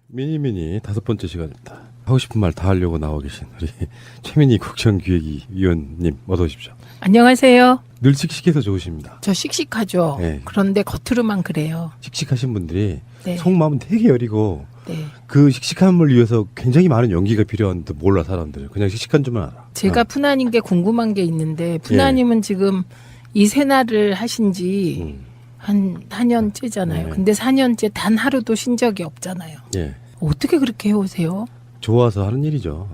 미니미니 5번째 시간입니다. 하고 싶은 말 다 하려고 나와 계신 우리 최민희 국정기획위원님 어서 오십시오. 안녕하세요. 늘 씩씩해서 좋으십니다. 저 씩씩하죠. 네. 그런데 겉으로만 그래요. 씩씩하신 분들이 네. 속마음은 되게 여리고 네. 그 씩씩함을 위해서 굉장히 많은 연기가 필요한데 몰라 사람들. 그냥 씩씩한 줄만 알아. 제가 푸나님께 궁금한 게 있는데 푸나님은 지금 이 새날을 하신 지 한 4년째잖아요. 네. 근데 4년째 단 하루도 쉰 적이 없잖아요. 예. 어떻게 그렇게 해오세요? 좋아서 하는 일이죠.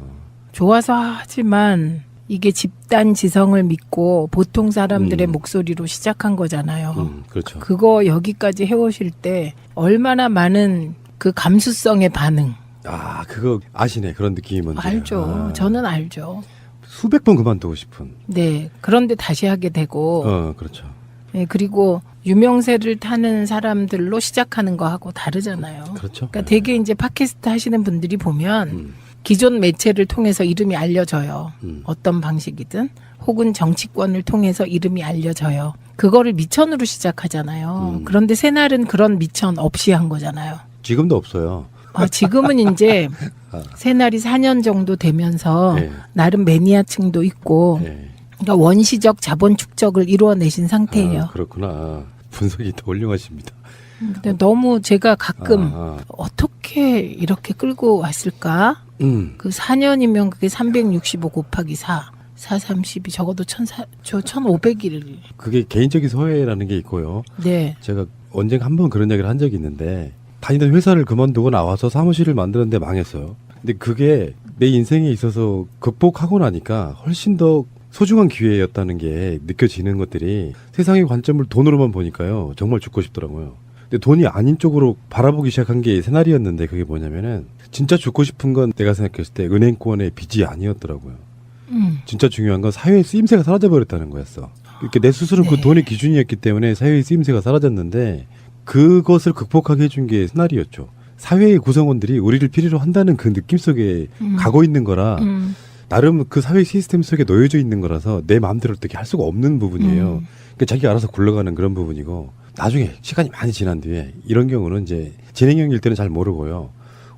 좋아서 하지만 이게 집단 지성을 믿고 보통 사람들의 목소리로 시작한 거잖아요. 그렇죠. 그거 여기까지 해오실 때 얼마나 많은 그 감수성의 반응. 아, 그거 아시네. 그런 느낌이 뭔지. 알죠. 아, 저는 알죠. 수백 번 그만두고 싶은. 네. 그런데 다시 하게 되고, 그렇죠. 네, 그리고 유명세를 타는 사람들로 시작하는 거하고 다르잖아요. 그렇죠. 그러니까 되게 이제 팟캐스트 하시는 분들이 보면 기존 매체를 통해서 이름이 알려져요. 어떤 방식이든. 혹은 정치권을 통해서 이름이 알려져요. 그거를 미천으로 시작하잖아요. 그런데 새날은 그런 미천 없이 한 거잖아요. 지금도 없어요. 지금은 이제 새날이 4년 정도 되면서 네. 나름 매니아층도 있고 예. 그러니까 원시적 자본 축적을 이루어내신 상태예요. 아, 그렇구나. 분석이 더 훌륭하십니다. 근데 너무 제가 가끔 아. 어떻게 이렇게 끌고 왔을까? 그 4년이면 그게 365 곱하기 4, 432 적어도 1,500일. 그게 개인적인 소외라는 게 있고요. 네. 제가 언젠가 한 번 그런 이야기를 한 적이 있는데 다니던 회사를 그만두고 나와서 사무실을 만드는데 망했어요. 근데 그게 내 인생에 있어서 극복하고 나니까 훨씬 더 소중한 기회였다는 게 느껴지는 것들이 세상의 관점을 돈으로만 보니까요. 정말 죽고 싶더라고요. 근데 돈이 아닌 쪽으로 바라보기 시작한 게 새날이었는데 그게 뭐냐면은 진짜 죽고 싶은 건 내가 생각했을 때 은행권의 빚이 아니었더라고요. 진짜 중요한 건 사회의 쓰임새가 사라져버렸다는 거였어. 이렇게 내 스스로는 그 네. 돈의 기준이었기 때문에 사회의 쓰임새가 사라졌는데 그것을 극복하게 해준 게 새날이었죠. 사회의 구성원들이 우리를 필요로 한다는 그 느낌 속에 가고 있는 거라 나름 그 사회 시스템 속에 놓여져 있는 거라서 내 마음대로 어떻게 할 수가 없는 부분이에요. 그러니까 자기가 알아서 굴러가는 그런 부분이고 나중에 시간이 많이 지난 뒤에 이런 경우는 이제 진행형일 때는 잘 모르고요.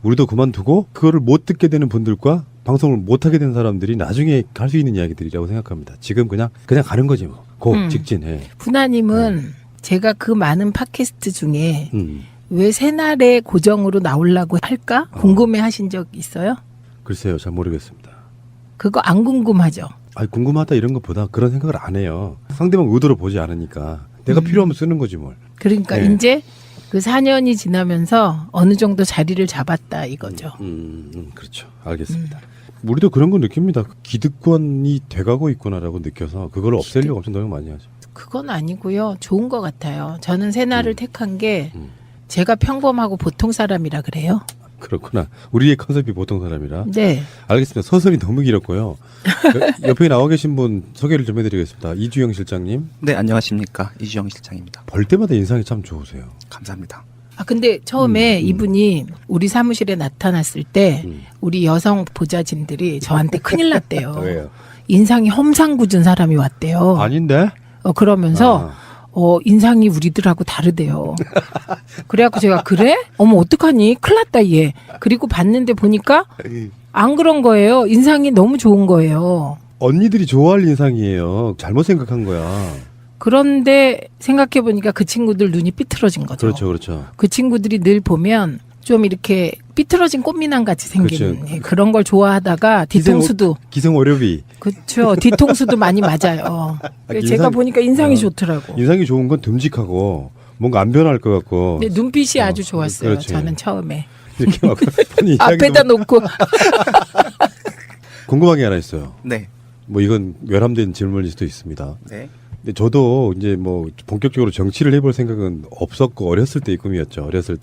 우리도 그만두고 그거를 못 듣게 되는 분들과 방송을 못 하게 된 사람들이 나중에 할 수 있는 이야기들이라고 생각합니다. 지금 그냥 가는 거지 뭐. 직진해. 푸나님은 제가 그 많은 팟캐스트 중에 음. 왜 새날에 고정으로 나오려고 할까? 궁금해 하신 적 있어요? 글쎄요, 잘 모르겠습니다. 그거 안 궁금하죠? 아니, 궁금하다 이런 것보다 그런 생각을 안 해요. 상대방 의도를 보지 않으니까 내가 필요하면 쓰는 거지 뭘. 그러니까 네. 이제 그 4년이 지나면서 어느 정도 자리를 잡았다 이거죠. 그렇죠. 알겠습니다. 우리도 그런 거 느낍니다. 기득권이 돼가고 있구나라고 느껴서 그걸 없애려고 엄청 노력 많이 하죠. 그건 아니고요. 좋은 것 같아요. 저는 새날을 택한 게 제가 평범하고 보통 사람이라 그래요. 그렇구나. 우리의 컨셉이 보통 사람이라. 네. 알겠습니다. 서선이 너무 길었고요. 옆에 나와 계신 분 소개를 좀 해드리겠습니다. 이주영 실장님. 네, 안녕하십니까. 이주영 실장입니다. 볼 때마다 인상이 참 좋으세요. 감사합니다. 근데 처음에 이분이 우리 사무실에 나타났을 때 우리 여성 보좌진들이 저한테 큰일 났대요. 왜요? 인상이 험상궂은 사람이 왔대요. 아닌데? 그러면서 인상이 우리들하고 다르대요. 그래갖고 제가 그래? 어머 어떡하니? 큰일 났다 얘. 그리고 봤는데 보니까 안 그런 거예요. 인상이 너무 좋은 거예요. 언니들이 좋아할 인상이에요. 잘못 생각한 거야. 그런데 생각해보니까 그 친구들 눈이 삐뚤어진 거죠. 그렇죠, 그렇죠. 그 친구들이 늘 보면 좀 이렇게 삐뚤어진 꽃미남 같이 생긴 그렇죠. 그런 걸 좋아하다가 뒤통수도 기생 오렵이. 그렇죠. 뒤통수도 많이 맞아요. 제가 보니까 인상이 좋더라고. 인상이 좋은 건 듬직하고 뭔가 안 변할 것 같고. 근데 눈빛이 아주 좋았어요. 그렇지. 저는 처음에. 이렇게 막 본인 앞에다 놓고 궁금한 게 하나 있어요. 네. 뭐 이건 외람된 질문일 수도 있습니다. 네. 근데 저도 이제 뭐 본격적으로 정치를 해볼 생각은 없었고 어렸을 때의 꿈이었죠. 어렸을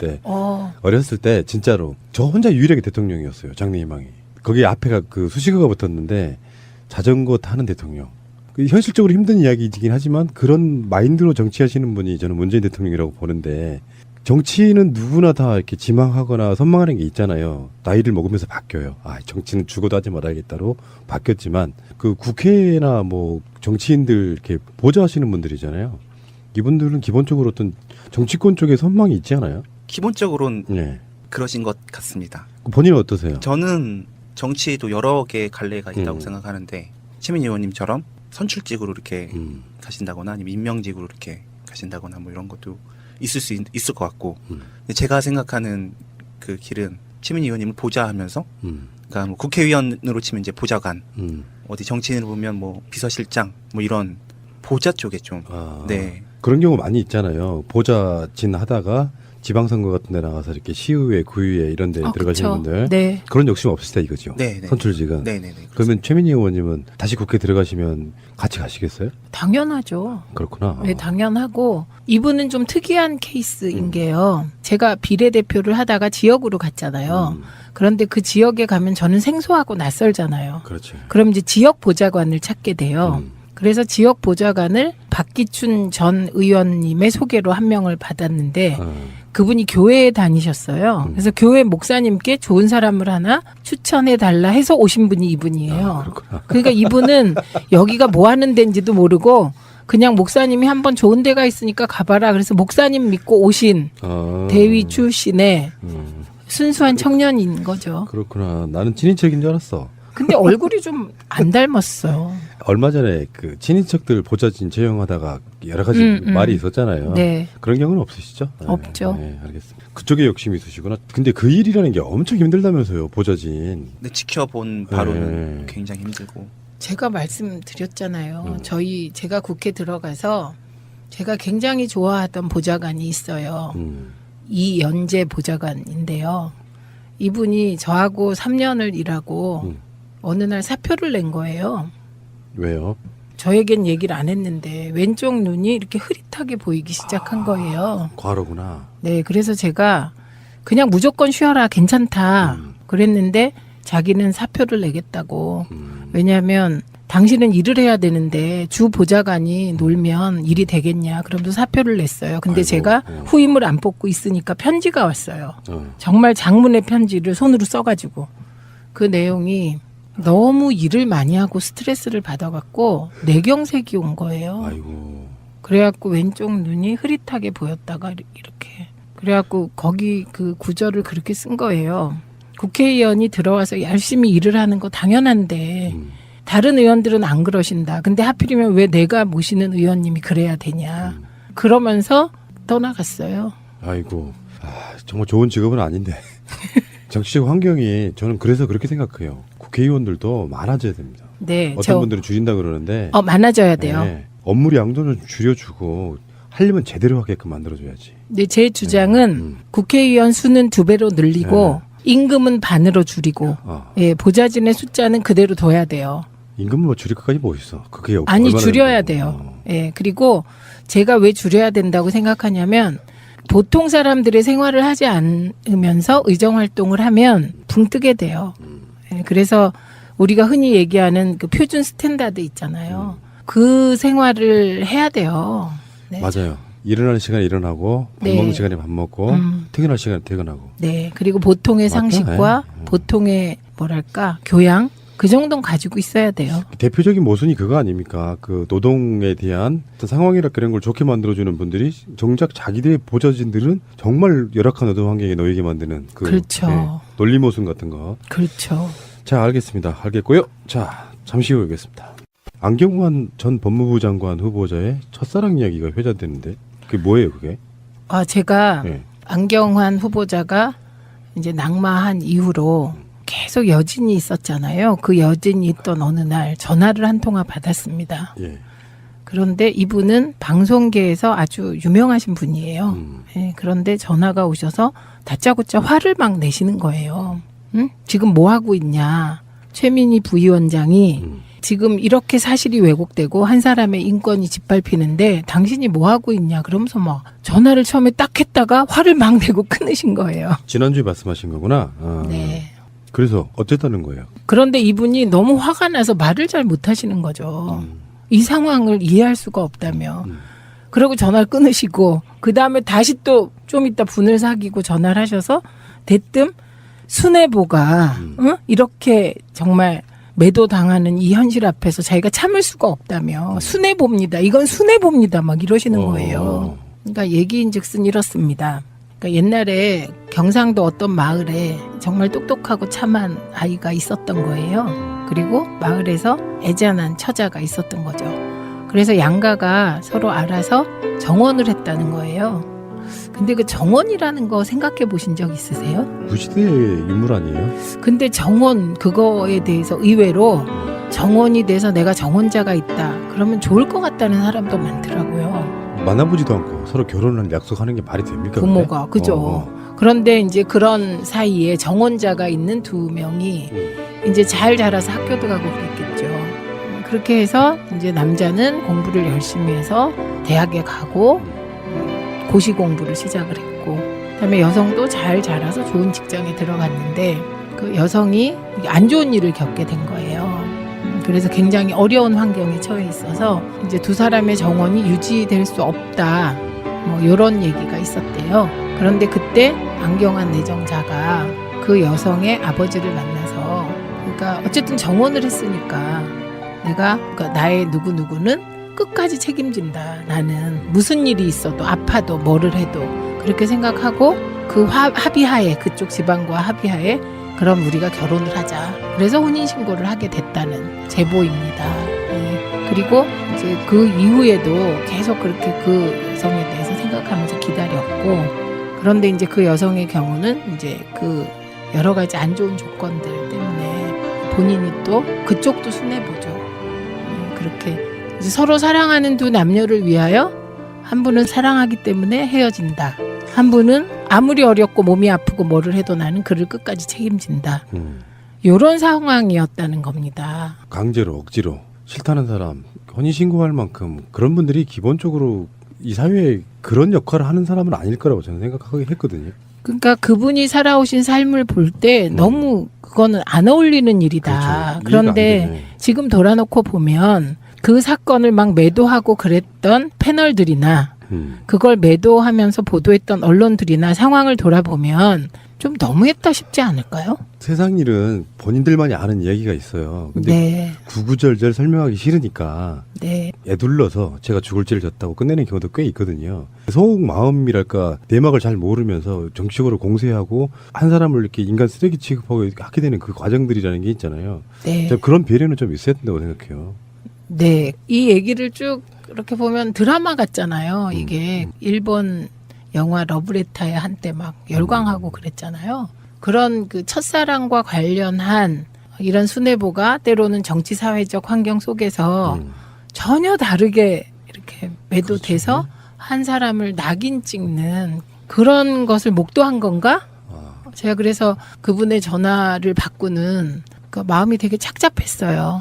때 진짜로 저 혼자 유일하게 대통령이었어요. 장래 희망이. 거기 앞에가 그 수식어가 붙었는데 자전거 타는 대통령. 그 현실적으로 힘든 이야기이긴 하지만 그런 마인드로 정치하시는 분이 저는 문재인 대통령이라고 보는데 정치는 누구나 다 이렇게 지망하거나 선망하는 게 있잖아요. 나이를 먹으면서 바뀌어요. 정치는 죽어도 하지 말아야겠다로 바뀌었지만 그 국회나 뭐 정치인들 이렇게 보좌하시는 분들이잖아요. 이분들은 기본적으로 어떤 정치권 쪽에 선망이 있지 않아요? 기본적으로는 네. 그러신 것 같습니다. 본인은 어떠세요? 저는 정치에도 여러 개의 갈래가 있다고 음. 생각하는데 최민희 의원님처럼 선출직으로 이렇게 음. 가신다거나 아니면 임명직으로 이렇게 가신다거나 뭐 이런 것도 있을 것 같고 음. 근데 제가 생각하는 그 길은 최민희 의원님을 보좌하면서 음. 그러니까 뭐 국회의원으로 치면 이제 보좌관 음. 어디 정치인으로 보면 뭐 비서실장 뭐 이런 보좌 쪽에 좀 아, 네. 그런 경우 많이 있잖아요. 보좌진 하다가 지방선거 같은 데 나가서 이렇게 시의회, 구의회 이런 데 들어가시는 그쵸. 분들 네. 그런 욕심 없으시다 이거죠. 네, 네. 선출직은. 네네네. 그러면 최민희 의원님은 다시 국회 들어가시면 같이 가시겠어요? 당연하죠. 그렇구나. 네, 당연하고 이분은 좀 특이한 케이스인 음. 게요. 제가 비례대표를 하다가 지역으로 갔잖아요. 그런데 그 지역에 가면 저는 생소하고 낯설잖아요. 그렇지. 그럼 이제 지역 보좌관을 찾게 돼요. 그래서 지역 보좌관을 박기춘 전 의원님의 소개로 한 명을 받았는데 그분이 교회에 다니셨어요. 그래서 교회 목사님께 좋은 사람을 하나 추천해 달라 해서 오신 분이 이분이에요. 그렇구나. 그러니까 이분은 여기가 뭐 하는 데인지도 모르고 그냥 목사님이 한번 좋은 데가 있으니까 가봐라. 그래서 목사님 믿고 오신 대위 출신의 순수한 청년인 거죠. 그렇구나. 나는 친인척인 줄 알았어. 근데 얼굴이 좀 안 닮았어요. 얼마 전에 그 친인척들 보좌진 채용하다가 여러 가지 말이 있었잖아요. 네. 그런 경우는 없으시죠? 없죠. 네, 알겠습니다. 그쪽에 욕심이 있으시구나. 근데 그 일이라는 게 엄청 힘들다면서요, 보좌진. 근데 지켜본 바로는 네. 굉장히 힘들고 제가 말씀드렸잖아요. 제가 국회 들어가서 제가 굉장히 좋아하던 보좌관이 있어요. 이연재 보좌관인데요. 이분이 저하고 3년을 일하고 어느 날 사표를 낸 거예요. 왜요? 저에겐 얘기를 안 했는데 왼쪽 눈이 이렇게 흐릿하게 보이기 시작한 거예요. 과로구나. 네, 그래서 제가 그냥 무조건 쉬어라, 괜찮다 그랬는데 자기는 사표를 내겠다고. 왜냐하면 당신은 일을 해야 되는데 주 보좌관이 놀면 일이 되겠냐 그러면서 사표를 냈어요. 근데 아이고, 제가 후임을 안 뽑고 있으니까 편지가 왔어요. 어. 정말 장문의 편지를 손으로 써가지고 그 내용이 너무 일을 많이 하고 스트레스를 받아갖고 뇌경색이 온 거예요. 아이고. 그래갖고 왼쪽 눈이 흐릿하게 보였다가 이렇게 그래갖고 거기 그 구절을 그렇게 쓴 거예요. 국회의원이 들어와서 열심히 일을 하는 거 당연한데 다른 의원들은 안 그러신다. 근데 하필이면 왜 내가 모시는 의원님이 그래야 되냐. 그러면서 떠나갔어요. 아이고. 아, 정말 좋은 직업은 아닌데. 정치적 환경이 저는 그래서 그렇게 생각해요. 국회의원들도 많아져야 됩니다. 네, 어떤 분들은 줄인다 그러는데 많아져야 돼요. 네, 업무 양도 좀 줄여주고 하려면 제대로 하게끔 만들어줘야지. 근데 제 주장은 국회의원 수는 2배로 늘리고 임금은 반으로 줄이고 예, 보좌진의 숫자는 그대로 둬야 돼요. 임금 뭐 줄일 것까지 뭐 있어? 그게 아니 얼마나 줄여야 된다고. 돼요. 예, 그리고 제가 왜 줄여야 된다고 생각하냐면 보통 사람들의 생활을 하지 않으면서 의정활동을 하면 붕 뜨게 돼요. 예, 그래서 우리가 흔히 얘기하는 그 표준 스탠다드 있잖아요. 그 생활을 해야 돼요. 네. 맞아요. 일어나는 시간에 일어나고 밥 네. 먹는 시간에 밥 먹고 퇴근할 시간에 퇴근하고. 네. 그리고 보통의 맞다. 상식과 네. 보통의 뭐랄까 교양 그 정도는 가지고 있어야 돼요. 대표적인 모순이 그거 아닙니까? 그 노동에 대한 어떤 상황이라 그런 걸 좋게 만들어주는 분들이 정작 자기들의 보좌진들은 정말 열악한 노동 환경에 놓이게 만드는 그 그렇죠. 논리 모순 같은 거. 그렇죠. 자, 알겠습니다. 알겠고요. 자, 잠시 후에 오겠습니다. 안경환 전 법무부 장관 후보자의 첫사랑 이야기가 회자되는데 그게 뭐예요, 그게? 제가 네. 안경환 후보자가 이제 낙마한 이후로 계속 여진이 있었잖아요. 그 여진이 있던 어느 날 전화를 한 통화 받았습니다. 예. 그런데 이분은 방송계에서 아주 유명하신 분이에요. 예, 그런데 전화가 오셔서 다짜고짜 화를 막 내시는 거예요. 응? 지금 뭐 하고 있냐. 최민희 부위원장이 지금 이렇게 사실이 왜곡되고 한 사람의 인권이 짓밟히는데 당신이 뭐 하고 있냐. 그러면서 막 전화를 처음에 딱 했다가 화를 막 내고 끊으신 거예요. 지난주에 말씀하신 거구나. 아. 네. 그래서 어쨌다는 거예요? 그런데 이분이 너무 화가 나서 말을 잘 못하시는 거죠. 이 상황을 이해할 수가 없다며. 그러고 전화를 끊으시고 그 다음에 다시 또 좀 이따 분을 사귀고 전화를 하셔서 대뜸 수뇌보가 이렇게 정말 매도당하는 이 현실 앞에서 자기가 참을 수가 없다며. 수뇌보입니다. 이건 수뇌보입니다. 막 이러시는 거예요. 그러니까 얘기인즉슨 이렇습니다. 그러니까 옛날에 경상도 어떤 마을에 정말 똑똑하고 참한 아이가 있었던 거예요. 그리고 마을에서 애잔한 처자가 있었던 거죠. 그래서 양가가 서로 알아서 정원을 했다는 거예요. 근데 그 정원이라는 거 생각해 보신 적 있으세요? 구시대의 유물 아니에요? 근데 정원 그거에 대해서 의외로 정원이 돼서 내가 정원자가 있다. 그러면 좋을 것 같다는 사람도 많더라고요. 만나보지도 않고 서로 결혼을 약속하는 게 말이 됩니까? 부모가. 근데? 그죠. 그런데 이제 그런 사이에 정원자가 있는 두 명이 이제 잘 자라서 학교도 가고 그랬겠죠. 그렇게 해서 이제 남자는 공부를 열심히 해서 대학에 가고 고시 공부를 시작을 했고, 그다음에 여성도 잘 자라서 좋은 직장에 들어갔는데 그 여성이 안 좋은 일을 겪게 된 거예요. 그래서 굉장히 어려운 환경에 처해 있어서 이제 두 사람의 정원이 유지될 수 없다. 뭐 이런 얘기가 있었대요. 그런데 그때 안경환 내정자가 그 여성의 아버지를 만나서, 그러니까 어쨌든 정원을 했으니까 내가, 그러니까 나의 누구누구는 끝까지 책임진다. 나는 무슨 일이 있어도 아파도 뭐를 해도 그렇게 생각하고 그 합의하에, 그쪽 지방과 합의하에 그럼 우리가 결혼을 하자. 그래서 혼인신고를 하게 됐다는 제보입니다. 네. 그리고 이제 그 이후에도 계속 그렇게 그 여성에 대해서 생각하면서 기다렸고, 그런데 이제 그 여성의 경우는 이제 그 여러 가지 안 좋은 조건들 때문에 본인이 또 그쪽도 손해보죠. 그렇게 이제 서로 사랑하는 두 남녀를 위하여 한 분은 사랑하기 때문에 헤어진다. 한 분은 아무리 어렵고 몸이 아프고 뭐를 해도 나는 그를 끝까지 책임진다. 이런 상황이었다는 겁니다. 강제로 억지로 싫다는 사람 혼인신고할 만큼 그런 분들이 기본적으로 이 사회에 그런 역할을 하는 사람은 아닐 거라고 저는 생각하긴 했거든요. 그러니까 그분이 살아오신 삶을 볼 때 너무 그거는 안 어울리는 일이다. 그렇죠. 그런데 지금 돌아놓고 보면 그 사건을 막 매도하고 그랬던 패널들이나 그걸 매도하면서 보도했던 언론들이나 상황을 돌아보면 좀 너무했다 싶지 않을까요? 세상 일은 본인들만이 아는 이야기가 있어요. 근데 네. 구구절절 설명하기 싫으니까 네. 애둘러서 제가 죽을 죄를 졌다고 끝내는 경우도 꽤 있거든요. 속 마음이랄까 내막을 잘 모르면서 정치적으로 공세하고 한 사람을 이렇게 인간 쓰레기 취급하고 하게 되는 그 과정들이라는 게 있잖아요. 네. 제가 그런 배려는 좀 있어야 된다고 생각해요. 네. 이 얘기를 쭉 이렇게 보면 드라마 같잖아요. 이게 일본 영화 러브레터에 한때 막 열광하고 그랬잖아요. 그런 그 첫사랑과 관련한 이런 순애보가 때로는 정치 사회적 환경 속에서 전혀 다르게 이렇게 매도돼서 한 사람을 낙인 찍는 그런 것을 목도한 건가? 제가 그래서 그분의 전화를 받고는 그 마음이 되게 착잡했어요.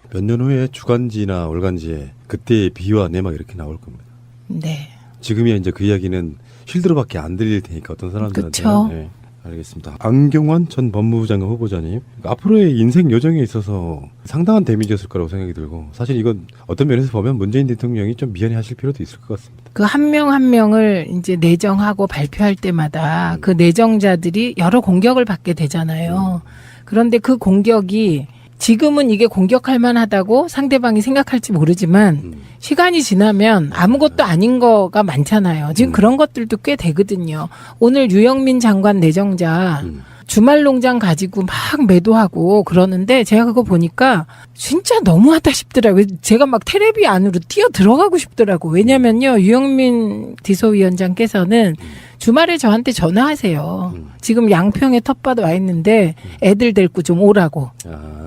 몇 년 후에 주간지나 월간지에 그때의 비와 내막 이렇게 나올 겁니다. 네. 지금이야 이제 그 이야기는 실드로밖에 안 들릴 테니까 어떤 사람들한테. 그쵸. 네, 알겠습니다. 안경환 전 법무부 장관 후보자님, 앞으로의 인생 여정에 있어서 상당한 데미지였을 거라고 생각이 들고, 사실 이건 어떤 면에서 보면 문재인 대통령이 좀 미안해하실 필요도 있을 것 같습니다. 그 한 명 한 명을 이제 내정하고 발표할 때마다 그 내정자들이 여러 공격을 받게 되잖아요. 그런데 그 공격이 지금은 이게 공격할 만하다고 상대방이 생각할지 모르지만 시간이 지나면 아무것도 아닌 거가 많잖아요. 지금 그런 것들도 꽤 되거든요. 오늘 유영민 장관 내정자 주말 농장 가지고 막 매도하고 그러는데 제가 그거 보니까 진짜 너무하다 싶더라고요. 제가 막 텔레비 안으로 뛰어 들어가고 싶더라고. 왜냐면요, 유영민 비서위원장께서는 주말에 저한테 전화하세요. 지금 양평에 텃밭 와 있는데 애들 데리고 좀 오라고.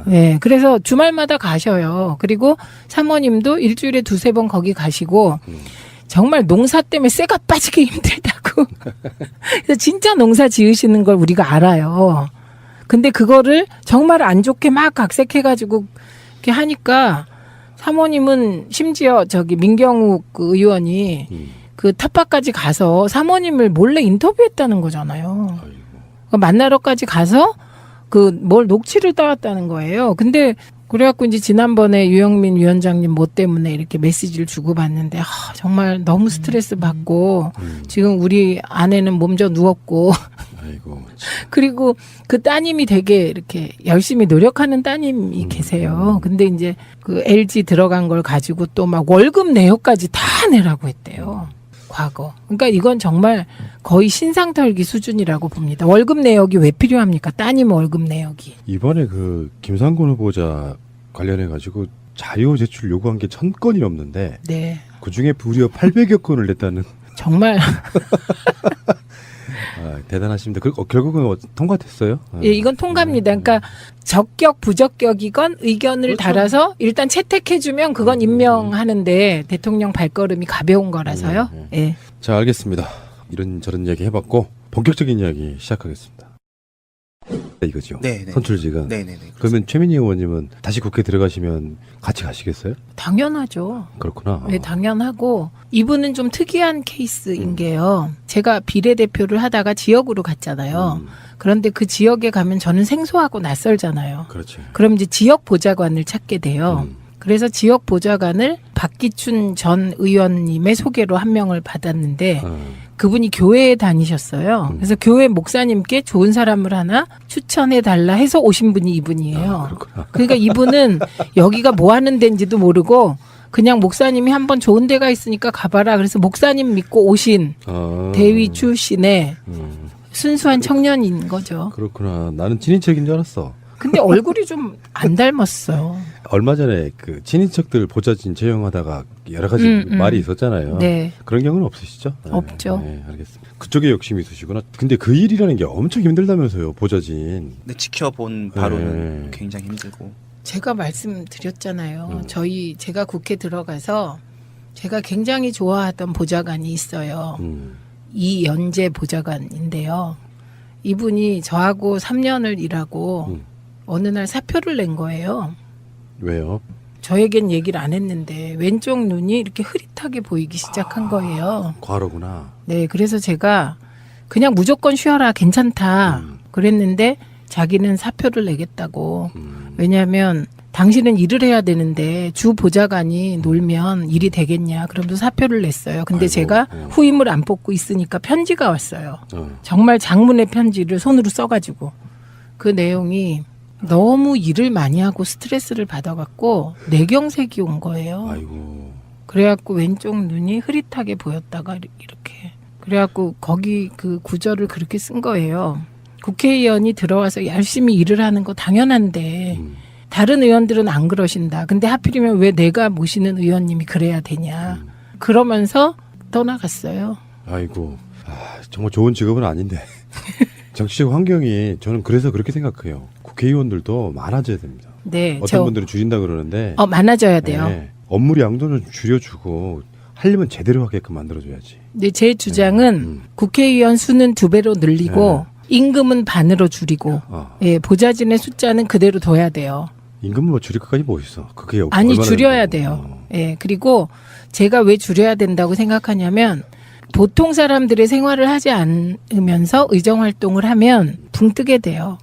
네, 그래서 주말마다 가셔요. 그리고 사모님도 일주일에 2-3번 거기 가시고 정말 농사 때문에 쇠가 빠지기 힘들다고. 그래서 진짜 농사 지으시는 걸 우리가 알아요. 근데 그거를 정말 안 좋게 막 각색해가지고 이렇게 하니까 사모님은 심지어 저기 민경욱 그 의원이 그 텃밭까지 가서 사모님을 몰래 인터뷰했다는 거잖아요. 만나러까지 가서 그 뭘 녹취를 따왔다는 거예요. 근데 그래갖고 이제 지난번에 유영민 위원장님 뭐 때문에 이렇게 메시지를 주고받는데 정말 너무 스트레스 받고 지금 우리 아내는 몸져 누웠고 아이고. 그리고 그 따님이 되게 이렇게 열심히 노력하는 따님이 계세요. 근데 이제 그 LG 들어간 걸 가지고 또 막 월급 내역까지 다 내라고 했대요. 과거. 그러니까 이건 정말 거의 신상털기 수준이라고 봅니다. 월급 내역이 왜 필요합니까? 따님 월급 내역이. 이번에 그 김상곤 후보자 관련해 가지고 자료 제출 요구한 게 1000건이 넘는데 네. 그 중에 무려 800여 건을 냈다는. 정말 대단하십니다. 결국은 통과됐어요? 예, 이건 통과입니다. 그러니까 적격 부적격이건 의견을 그렇죠. 달아서 일단 채택해주면 그건 임명하는데 대통령 발걸음이 가벼운 거라서요. 예. 자, 알겠습니다. 이런저런 이야기 해봤고 본격적인 이야기 시작하겠습니다. 이거죠. 네, 네. 선출직은. 네네네. 그러면 최민희 의원님은 다시 국회 들어가시면 같이 가시겠어요? 당연하죠. 그렇구나. 네, 당연하고 이분은 좀 특이한 케이스인 게요. 제가 비례대표를 하다가 지역으로 갔잖아요. 그런데 그 지역에 가면 저는 생소하고 낯설잖아요. 그렇지. 그럼 이제 지역 보좌관을 찾게 돼요. 그래서 지역 보좌관을 박기춘 전 의원님의 소개로 한 명을 받았는데 그분이 교회에 다니셨어요. 그래서 교회 목사님께 좋은 사람을 하나 추천해 달라 해서 오신 분이 이분이에요. 그렇구나. 그러니까 이분은 여기가 뭐 하는 데인지도 모르고 그냥 목사님이 한번 좋은 데가 있으니까 가봐라. 그래서 목사님 믿고 오신 대위 출신의 순수한 청년인 거죠. 그렇구나. 나는 친인척인 줄 알았어. 근데 얼굴이 좀 안 닮았어요. 얼마 전에 그 친인척들 보좌진 채용하다가 여러 가지 말이 있었잖아요. 네. 그런 경우는 없으시죠? 네, 없죠. 네, 알겠습니다. 그쪽에 욕심이 있으시구나. 근데 그 일이라는 게 엄청 힘들다면서요, 보좌진. 근데 지켜본 바로는 네. 굉장히 힘들고. 제가 말씀드렸잖아요. 제가 국회 들어가서 제가 굉장히 좋아하던 보좌관이 있어요. 이연재 보좌관인데요. 이분이 저하고 3년을 일하고 어느 날 사표를 낸 거예요. 왜요? 저에겐 얘기를 안 했는데 왼쪽 눈이 이렇게 흐릿하게 보이기 시작한 거예요. 과로구나. 네, 그래서 제가 그냥 무조건 쉬어라, 괜찮다 그랬는데 자기는 사표를 내겠다고. 왜냐하면 당신은 일을 해야 되는데 주 보좌관이 놀면 일이 되겠냐 그러면서 사표를 냈어요. 근데 아이고, 제가 후임을 안 뽑고 있으니까 편지가 왔어요. 어. 정말 장문의 편지를 손으로 써가지고 그 내용이 너무 일을 많이 하고 스트레스를 받아갖고 뇌경색이 온 거예요. 아이고. 그래갖고 왼쪽 눈이 흐릿하게 보였다가 이렇게. 그래갖고 거기 그 구절을 그렇게 쓴 거예요. 국회의원이 들어와서 열심히 일을 하는 거 당연한데 다른 의원들은 안 그러신다. 근데 하필이면 왜 내가 모시는 의원님이 그래야 되냐. 그러면서 떠나갔어요. 아이고. 정말 좋은 직업은 아닌데. 정치적 환경이 저는 그래서 그렇게 생각해요. 국회의원들도 많아져야 됩니다. 네, 어떤 분들은 줄인다 그러는데 많아져야 돼요. 네, 업무 양도는 줄여주고 하려면 제대로 하게끔 만들어줘야지. 근데 제 주장은 국회의원 수는 2배로 늘리고 임금은 반으로 줄이고 예, 보좌진의 숫자는 그대로 둬야 돼요. 임금을 뭐 줄일 것까지 뭐 있어? 그게 아니 얼마나 줄여야 된다고. 돼요. 예, 그리고 제가 왜 줄여야 된다고 생각하냐면 보통 사람들의 생활을 하지 않으면서 의정 활동을 하면 붕 뜨게 돼요.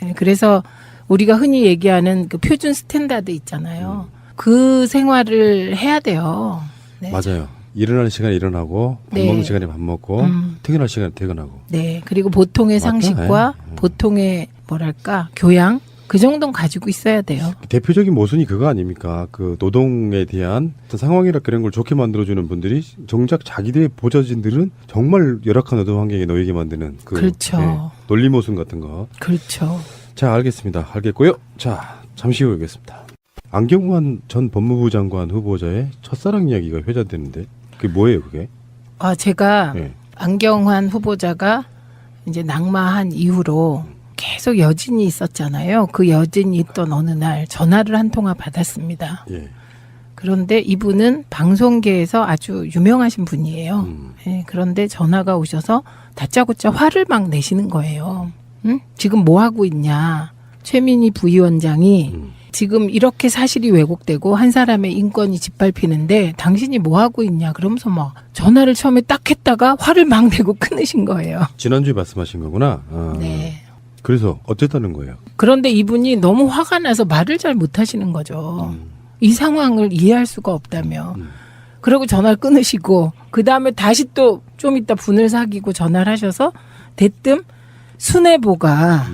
예, 그래서 우리가 흔히 얘기하는 그 표준 스탠다드 있잖아요. 그 생활을 해야 돼요. 네. 맞아요. 일어나는 시간에 일어나고 밥 네. 먹는 시간에 밥 먹고 퇴근할 시간에 퇴근하고. 네. 그리고 보통의 맞다. 상식과 네. 보통의 뭐랄까 교양 그 정도는 가지고 있어야 돼요. 대표적인 모순이 그거 아닙니까? 그 노동에 대한 어떤 상황이나 그런 걸 좋게 만들어주는 분들이 정작 자기들의 보좌진들은 정말 열악한 노동 환경에 놓이게 만드는 그 그렇죠. 논리 모순 같은 거. 그렇죠. 자, 알겠습니다. 알겠고요. 자, 잠시 후에 오겠습니다. 안경환 전 법무부 장관 후보자의 첫사랑 이야기가 회자되는데 그게 뭐예요, 그게? 제가 네. 안경환 후보자가 이제 낙마한 이후로 계속 여진이 있었잖아요. 그 여진이 있던 어느 날 전화를 한 통화 받았습니다. 예. 그런데 이분은 방송계에서 아주 유명하신 분이에요. 예, 그런데 전화가 오셔서 다짜고짜 화를 막 내시는 거예요. 응? 지금 뭐 하고 있냐. 최민희 부위원장이 지금 이렇게 사실이 왜곡되고 한 사람의 인권이 짓밟히는데 당신이 뭐 하고 있냐. 그러면서 막 전화를 처음에 딱 했다가 화를 막 내고 끊으신 거예요. 지난주에 말씀하신 거구나. 네. 그래서 어쨌다는 거예요. 그런데 이분이 너무 화가 나서 말을 잘 못하시는 거죠. 이 상황을 이해할 수가 없다며. 그리고 전화를 끊으시고 그 다음에 다시 또 좀 이따 분을 사귀고 전화를 하셔서 대뜸 순애보가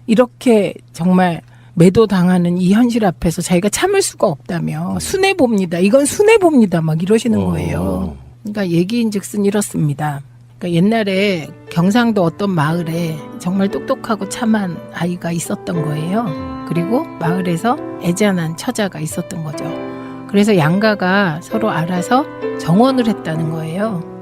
이렇게 정말 매도당하는 이 현실 앞에서 자기가 참을 수가 없다며 순애봅니다. 이건 순애봅니다. 막 이러시는 거예요. 그러니까 얘기인즉슨 이렇습니다. 그러니까 옛날에 경상도 어떤 마을에 정말 똑똑하고 참한 아이가 있었던 거예요. 그리고 마을에서 애잔한 처자가 있었던 거죠. 그래서 양가가 서로 알아서 정원을 했다는 거예요.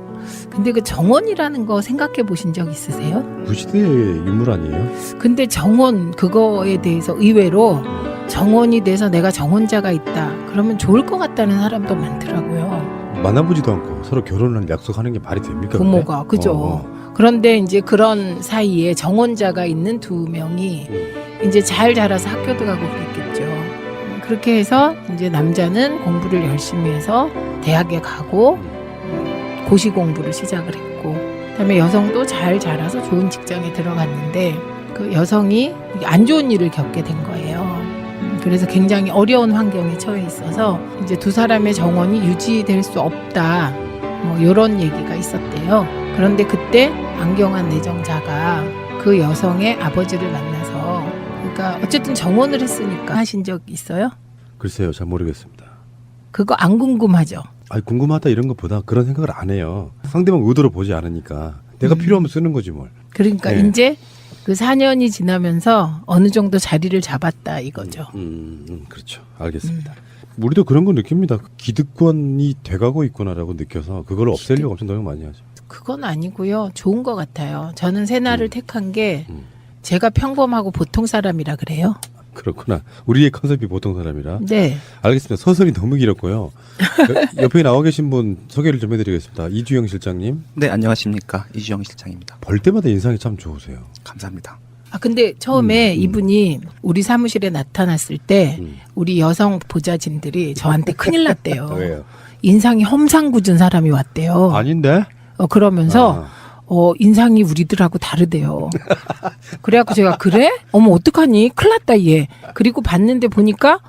근데 그 정원이라는 거 생각해 보신 적 있으세요? 구시대의 유물 아니에요? 근데 정원 그거에 대해서 의외로 정원이 돼서 내가 정원자가 있다. 그러면 좋을 것 같다는 사람도 많더라고요. 만나보지도 않고 서로 결혼을 약속하는 게 말이 됩니까? 부모가. 그죠. 그런데 이제 그런 사이에 정원자가 있는 두 명이 이제 잘 자라서 학교도 가고 그랬겠죠. 그렇게 해서 이제 남자는 공부를 열심히 해서 대학에 가고 고시 공부를 시작을 했고, 그다음에 여성도 잘 자라서 좋은 직장에 들어갔는데 그 여성이 안 좋은 일을 겪게 된 거예요. 그래서 굉장히 어려운 환경에 처해 있어서 이제 두 사람의 정원이 유지될 수 없다. 뭐 이런 얘기가 있었대요. 그런데 그때 안경환 내정자가 그 여성의 아버지를 만나서, 그러니까 어쨌든 정원을 했으니까 하신 적 있어요? 글쎄요, 잘 모르겠습니다. 그거 안 궁금하죠? 아니, 궁금하다 이런 것보다 그런 생각을 안 해요. 상대방 의도를 보지 않으니까 내가 필요하면 쓰는 거지 뭘. 그러니까 네. 이제 그 4년이 지나면서 어느 정도 자리를 잡았다 이거죠. 그렇죠. 알겠습니다. 우리도 그런 거 느낍니다. 기득권이 돼가고 있구나라고 느껴서 그걸 없애려고 엄청 노력 많이 하죠. 그건 아니고요. 좋은 것 같아요. 저는 새날을 택한 게 제가 평범하고 보통 사람이라 그래요. 그렇구나. 우리의 컨셉이 보통 사람이라. 네. 알겠습니다. 서술이 너무 길었고요. 옆에 나와 계신 분 소개를 좀 해드리겠습니다. 이주영 실장님. 네, 안녕하십니까. 이주영 실장입니다. 볼 때마다 인상이 참 좋으세요. 감사합니다. 아 근데 처음에 이분이 우리 사무실에 나타났을 때 우리 여성 보좌진들이 저한테 큰일 났대요. 왜요? 인상이 험상궂은 사람이 왔대요. 아닌데? 그러면서 인상이 우리들하고 다르대요. 그래갖고 제가 그래? 어머 어떡하니? 큰일 났다 얘. 그리고 봤는데 보니까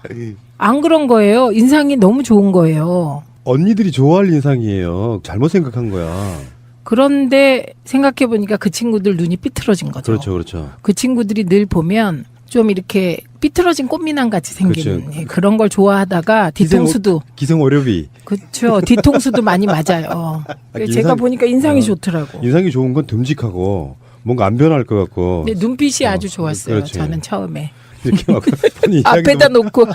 안 그런 거예요. 인상이 너무 좋은 거예요. 언니들이 좋아할 인상이에요. 잘못 생각한 거야. 그런데 생각해보니까 그 친구들 눈이 삐뚤어진 거죠. 그렇죠, 그렇죠. 그 친구들이 늘 보면 좀 이렇게 삐뚤어진 꽃미남 같이 생기는 그렇죠. 그런 걸 좋아하다가 뒤통수도 기성 오렵이. 그렇죠. 뒤통수도 많이 맞아요. 그래서 인상- 제가 보니까 인상이 좋더라고. 인상이 좋은 건 듬직하고 뭔가 안 변할 것 같고. 근데 눈빛이 아주 좋았어요. 그렇지. 저는 처음에 이렇게 막 본인 이야기도 앞에다 놓고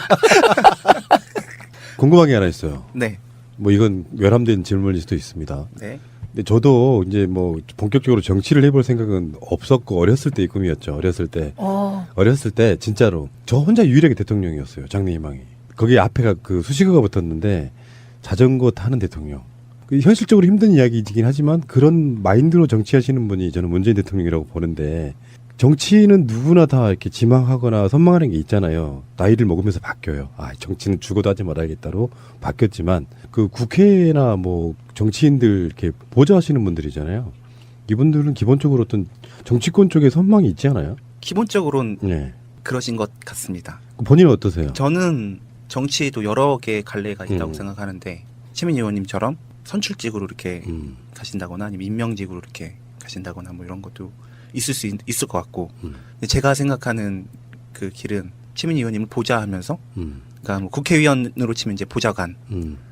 궁금한 게 하나 있어요. 네. 뭐 이건 외람된 질문일 수도 있습니다. 네. 근데 저도 이제 뭐 본격적으로 정치를 해볼 생각은 없었고 어렸을 때의 꿈이었죠. 어렸을 때 진짜로 저 혼자 유일하게 대통령이었어요. 장래 희망이. 거기 앞에가 그 수식어가 붙었는데 자전거 타는 대통령. 그 현실적으로 힘든 이야기이긴 하지만 그런 마인드로 정치하시는 분이 저는 문재인 대통령이라고 보는데, 정치는 누구나 다 이렇게 지망하거나 선망하는 게 있잖아요. 나이를 먹으면서 바뀌어요. 아, 정치는 죽어도 하지 말아야겠다로 바뀌었지만 그 국회나 뭐 정치인들 이렇게 보좌하시는 분들이잖아요. 이분들은 기본적으로 어떤 정치권 쪽에 선망이 있지 않아요? 기본적으로는 네. 그러신 것 같습니다. 본인은 어떠세요? 저는 정치에도 여러 개의 갈래가 있다고 음. 생각하는데, 최민 의원님처럼 선출직으로 이렇게 음. 가신다거나 아니면 임명직으로 이렇게 가신다거나 뭐 이런 것도 있을 것 같고, 근데 제가 생각하는 그 길은 최민 의원님을 보좌하면서, 그러니까 뭐 국회의원으로 치면 이제 보좌관,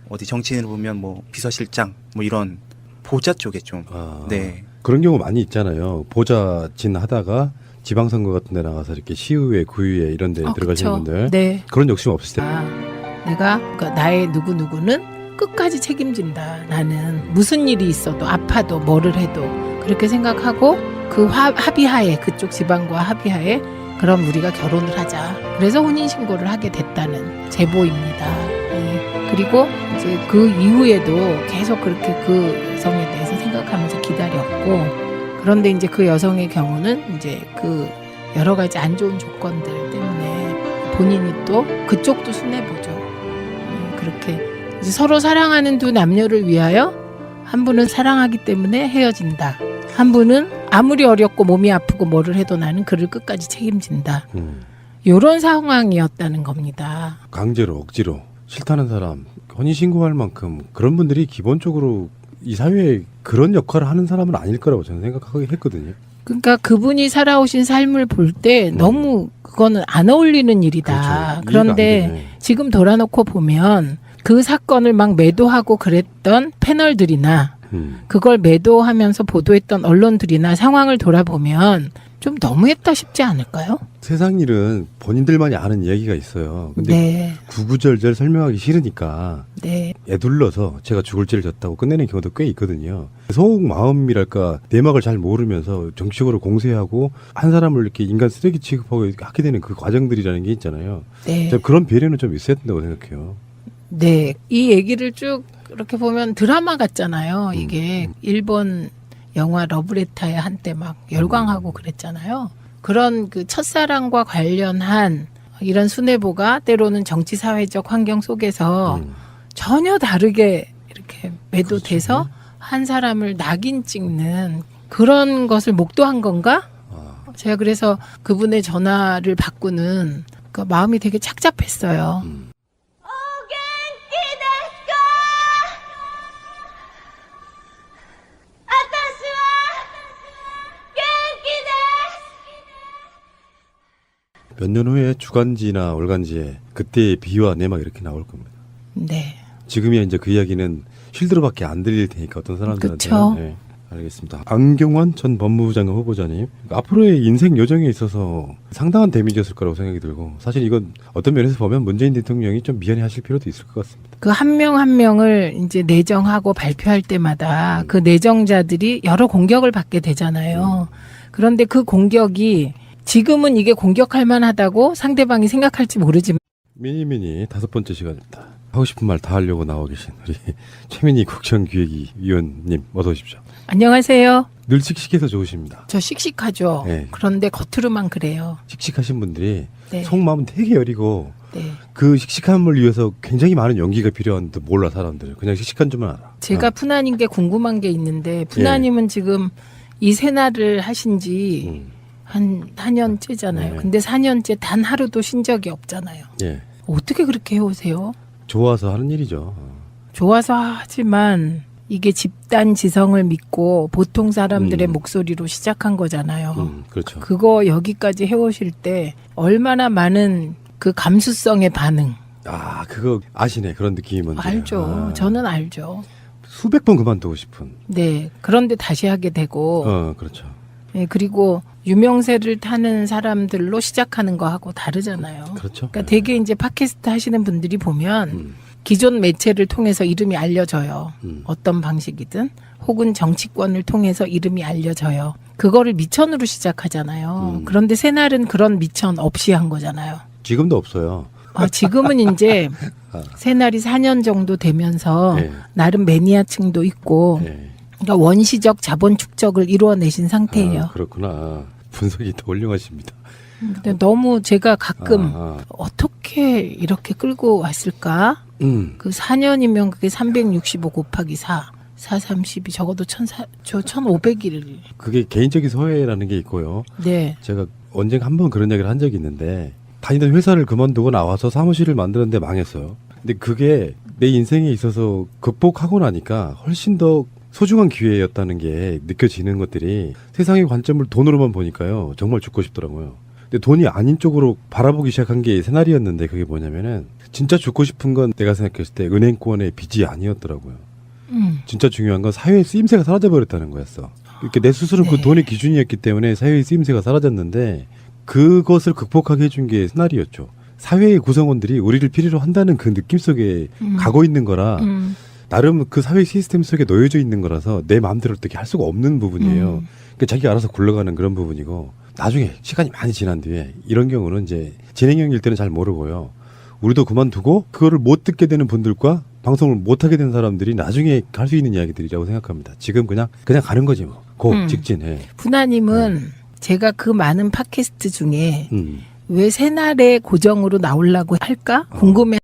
어디 정치인을 보면 뭐 비서실장 뭐 이런 보좌 쪽에 좀 네. 그런 경우 많이 있잖아요. 보좌진 하다가 지방선거 같은 데 나가서 이렇게 시의회, 구의회 이런 데 들어가시는 그쵸. 분들. 네. 그런 욕심 없으세요? 내가 그러니까 나의 누구누구는 끝까지 책임진다. 나는 무슨 일이 있어도 아파도 뭐를 해도 그렇게 생각하고 그 합의하에, 그쪽 지방과 합의하에 그럼 우리가 결혼을 하자. 그래서 혼인신고를 하게 됐다는 제보입니다. 네. 그리고 이제 그 이후에도 계속 그렇게 그 여성에 대해서 생각하면서 기다렸고, 그런데 이제 그 여성의 경우는 이제 그 여러 가지 안 좋은 조건들 때문에 본인이 또 그쪽도 순애보죠. 그렇게 이제 서로 사랑하는 두 남녀를 위하여 한 분은 사랑하기 때문에 헤어진다. 한 분은 아무리 어렵고 몸이 아프고 뭐를 해도 나는 그를 끝까지 책임진다. 이런 상황이었다는 겁니다. 강제로 억지로 싫다는 사람 혼인신고할 만큼 그런 분들이 기본적으로 이 사회에 그런 역할을 하는 사람은 아닐 거라고 저는 생각하긴 했거든요. 그러니까 그분이 살아오신 삶을 볼 때 너무 그거는 안 어울리는 일이다. 그렇죠. 이해가 안 그런데 되네. 지금 돌아놓고 보면 그 사건을 막 매도하고 그랬던 패널들이나 그걸 매도하면서 보도했던 언론들이나 상황을 돌아보면 좀 너무했다 싶지 않을까요? 세상 일은 본인들만이 아는 이야기가 있어요. 근데 네. 구구절절 설명하기 싫으니까 네. 애둘러서 제가 죽을 죄를 졌다고 끝내는 경우도 꽤 있거든요. 속마음이랄까 내막을 잘 모르면서 정치적으로 공세하고 한 사람을 이렇게 인간 쓰레기 취급하고 이렇게 하게 되는 그 과정들이라는 게 있잖아요. 네. 제가 그런 배려는 좀 있어야 된다고 생각해요. 네. 이 얘기를 쭉 이렇게 보면 드라마 같잖아요. 이게 일본 영화 러브레터에 한때 막 열광하고 그랬잖아요. 그런 그 첫사랑과 관련한 이런 순애보가 때로는 정치 사회적 환경 속에서 전혀 다르게 이렇게 매도돼서 그렇죠. 한 사람을 낙인 찍는 그런 것을 목도한 건가? 제가 그래서 그분의 전화를 받고는 그 마음이 되게 착잡했어요. 몇 년 후에 주간지나 월간지에 그때의 비와 내막 이렇게 나올 겁니다. 네. 지금이야 이제 그 이야기는 쉴드로밖에 안 들릴 테니까 어떤 사람들한테. 그쵸. 네, 알겠습니다. 안경환 전 법무부 장관 후보자님, 앞으로의 인생 여정에 있어서 상당한 데미지였을 거라고 생각이 들고, 사실 이건 어떤 면에서 보면 문재인 대통령이 좀 미안해하실 필요도 있을 것 같습니다. 그 한 명 한 명을 이제 내정하고 발표할 때마다 그 내정자들이 여러 공격을 받게 되잖아요. 그런데 그 공격이 지금은 이게 공격할 만하다고 상대방이 생각할지 모르지만 미니미니 5번째 시간입니다. 하고 싶은 말 다 하려고 나와 계신 우리 최민희 국정기획위원님 어서 오십시오. 안녕하세요. 늘 씩씩해서 좋으십니다. 저 씩씩하죠. 네. 그런데 겉으로만 그래요. 씩씩하신 분들이 네. 속마음은 되게 여리고 네. 그 씩씩함을 위해서 굉장히 많은 연기가 필요한데 몰라 사람들. 그냥 씩씩한 줄만 알아. 제가 푸나님께 궁금한 게 있는데 푸나님은 지금 이 새날을 하신 지 한 4년째잖아요. 네. 근데 4년째 단 하루도 쉰 적이 없잖아요. 예. 어떻게 그렇게 해오세요? 좋아서 하는 일이죠. 좋아서 하지만 이게 집단 지성을 믿고 보통 사람들의 목소리로 시작한 거잖아요. 그렇죠. 그거 여기까지 해오실 때 얼마나 많은 그 감수성의 반응. 아, 그거 아시네. 그런 느낌이 뭔지. 알죠. 아, 저는 알죠. 수백 번 그만두고 싶은. 네. 그런데 다시 하게 되고, 그렇죠. 네, 그리고 유명세를 타는 사람들로 시작하는 거하고 다르잖아요. 그렇죠. 그러니까 되게 이제 팟캐스트 하시는 분들이 보면 기존 매체를 통해서 이름이 알려져요. 어떤 방식이든 혹은 정치권을 통해서 이름이 알려져요. 그거를 미천으로 시작하잖아요. 그런데 새날은 그런 미천 없이 한 거잖아요. 지금도 없어요. 지금은 이제 새날이 4년 정도 되면서 네. 나름 매니아층도 있고 예. 그러니까 원시적 자본 축적을 이루어내신 상태예요. 아, 그렇구나. 분석이 더 훌륭하십니다. 근데 너무 제가 가끔 아, 어떻게 이렇게 끌고 왔을까? 그 4년이면 그게 365 곱하기 4, 432 적어도 1,500일. 그게 개인적인 소외라는 게 있고요. 네. 제가 언젠가 한번 그런 얘기를 한 적이 있는데 다니던 회사를 그만두고 나와서 사무실을 만드는데 망했어요. 근데 그게 내 인생에 있어서 극복하고 나니까 훨씬 더 소중한 기회였다는 게 느껴지는 것들이 세상의 관점을 돈으로만 보니까요. 정말 죽고 싶더라고요. 근데 돈이 아닌 쪽으로 바라보기 시작한 게 새날이었는데 그게 뭐냐면은 진짜 죽고 싶은 건 내가 생각했을 때 은행권의 빚이 아니었더라고요. 진짜 중요한 건 사회의 쓰임새가 사라져버렸다는 거였어. 이렇게 내 스스로 그 돈의 기준이었기 때문에 사회의 쓰임새가 사라졌는데 그것을 극복하게 해준 게 새날이었죠. 사회의 구성원들이 우리를 필요로 한다는 그 느낌 속에 가고 있는 거라 나름 그 사회 시스템 속에 놓여져 있는 거라서 내 마음대로 어떻게 할 수가 없는 부분이에요. 그러니까 자기가 알아서 굴러가는 그런 부분이고 나중에 시간이 많이 지난 뒤에 이런 경우는 이제 진행형일 때는 잘 모르고요. 우리도 그만두고 그거를 못 듣게 되는 분들과 방송을 못 하게 된 사람들이 나중에 할 수 있는 이야기들이라고 생각합니다. 지금 그냥 가는 거지 뭐. 직진해. 푸나님은 제가 그 많은 팟캐스트 중에 왜 새날에 고정으로 나오려고 할까 궁금해.